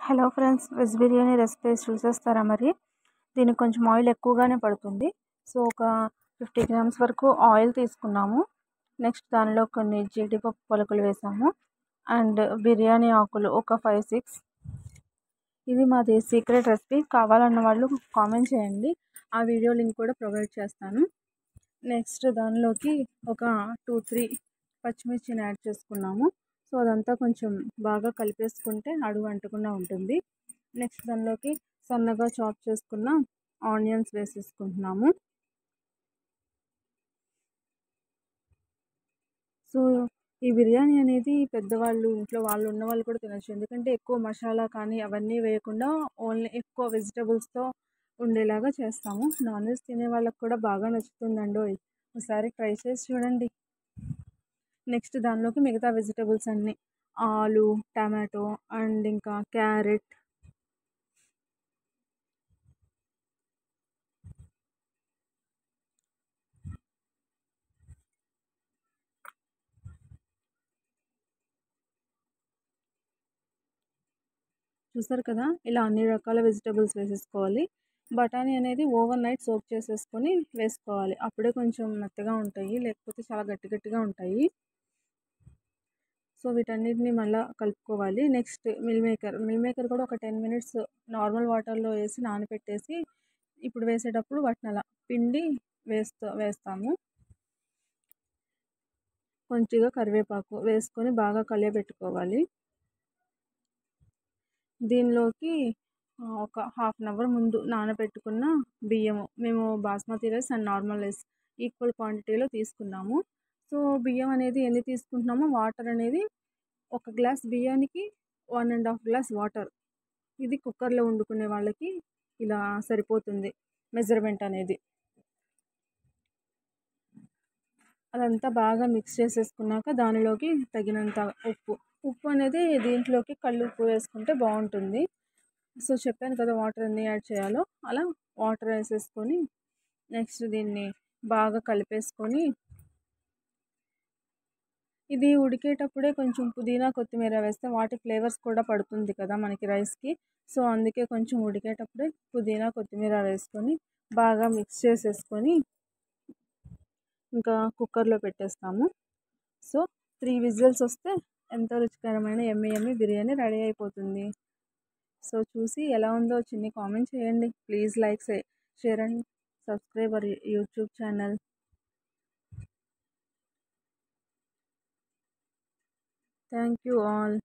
Hello friends, veg biryani recipes చూసేస్తారా? మరి దీనికి కొంచెం ఆయిల్ ఎక్కువగానే పడుతుంది. సో ఒక 50 గ్రామ్స్ వరకు ఆయిల్ తీసుకున్నాము. నెక్స్ట్ దానిలో కొన్ని జీడిపప్పు పలుకులు వేసాము అండ్ బిర్యానీ ఆకులు ఒక 5-6. ఇది మాది సీక్రెట్ రెసిపీ. కావాలన్న వాళ్ళు కామెంట్ చేయండి, ఆ వీడియో లింక్ కూడా ప్రొవైడ్ చేస్తాను. నెక్స్ట్ దానిలోకి ఒక 2-3 పచ్చిమిర్చిని యాడ్ చేసుకున్నాము. సో అదంతా కొంచెం బాగా కలిపేసుకుంటే అడుగు అంటకుండా ఉంటుంది. నెక్స్ట్ దానిలోకి సన్నగా చాప్ చేసుకున్న ఆనియన్స్ వేసేసుకుంటున్నాము. సో ఈ బిర్యానీ అనేది పెద్దవాళ్ళు, ఇంట్లో వాళ్ళు ఉన్న వాళ్ళు కూడా తినచ్చు. ఎందుకంటే ఎక్కువ మసాలా కానీ అవన్నీ వేయకుండా ఓన్లీ ఎక్కువ వెజిటబుల్స్తో ఉండేలాగా చేస్తాము. నాన్ వెజ్ తినే వాళ్ళకి కూడా బాగా నచ్చుతుందండి. ఒకసారి ట్రై చేసి చూడండి. నెక్స్ట్ దానిలోకి మిగతా వెజిటబుల్స్ అన్నీ ఆలు, టమాటో అండ్ ఇంకా క్యారెట్, చూసారు కదా, ఇలా అన్ని రకాల వెజిటబుల్స్ వేసేసుకోవాలి. బఠానీ అనేది ఓవర్ నైట్ సోక్ చేసేసుకొని వేసుకోవాలి. అప్పుడే కొంచెం మెత్తగా ఉంటాయి, లేకపోతే చాలా గట్టి గట్టిగా ఉంటాయి. సో వీటన్నిటిని మళ్ళీ కలుపుకోవాలి. నెక్స్ట్ మిల్ మేకర్ కూడా ఒక 10 మినిట్స్ నార్మల్ వాటర్లో వేసి నానబెట్టేసి ఇప్పుడు వేసేటప్పుడు వాటిని అలా పిండి వేస్తాము. కొంచెంగా కరివేపాకు వేసుకొని బాగా కలియబెట్టుకోవాలి. దీనిలోకి ఒక హాఫ్ అన్ అవర్ ముందు నానబెట్టుకున్న బియ్యము, మేము basmati rice and normal rice equal క్వాంటిటీలో తీసుకున్నాము. సో బియ్యం అనేది ఎన్ని తీసుకుంటున్నామో వాటర్ అనేది ఒక గ్లాస్ బియ్యానికి 1.5 గ్లాస్ వాటర్. ఇది కుక్కర్లో వండుకునే వాళ్ళకి ఇలా సరిపోతుంది మెజర్మెంట్ అనేది. అదంతా బాగా మిక్స్ చేసేసుకున్నాక దానిలోకి తగినంత ఉప్పు అనేది దీంట్లోకి కళ్ళు ఉప్పు వేసుకుంటే బాగుంటుంది. సో చెప్పాను కదా వాటర్ ఎన్ని యాడ్ చేయాలో, అలా వాటర్ వేసేసుకొని నెక్స్ట్ దీన్ని బాగా కలిపేసుకొని, ఇది ఉడికేటప్పుడే కొంచెం పుదీనా కొత్తిమీర వేస్తే వాటి ఫ్లేవర్స్ కూడా పడుతుంది కదా మనకి రైస్కి. సో అందుకే కొంచెం ఉడికేటప్పుడే పుదీనా కొత్తిమీర వేసుకొని బాగా మిక్స్ చేసేసుకొని ఇంకా కుక్కర్లో పెట్టేస్తాము. సో 3 విజిల్స్ వస్తే ఎంతో రుచికరమైన ఎమ్మి బిర్యానీ రెడీ అయిపోతుంది. సో చూసి ఎలా ఉందో చిన్ని కామెంట్ చేయండి. Please like, share and subscribe our YouTube channel. Thank you all.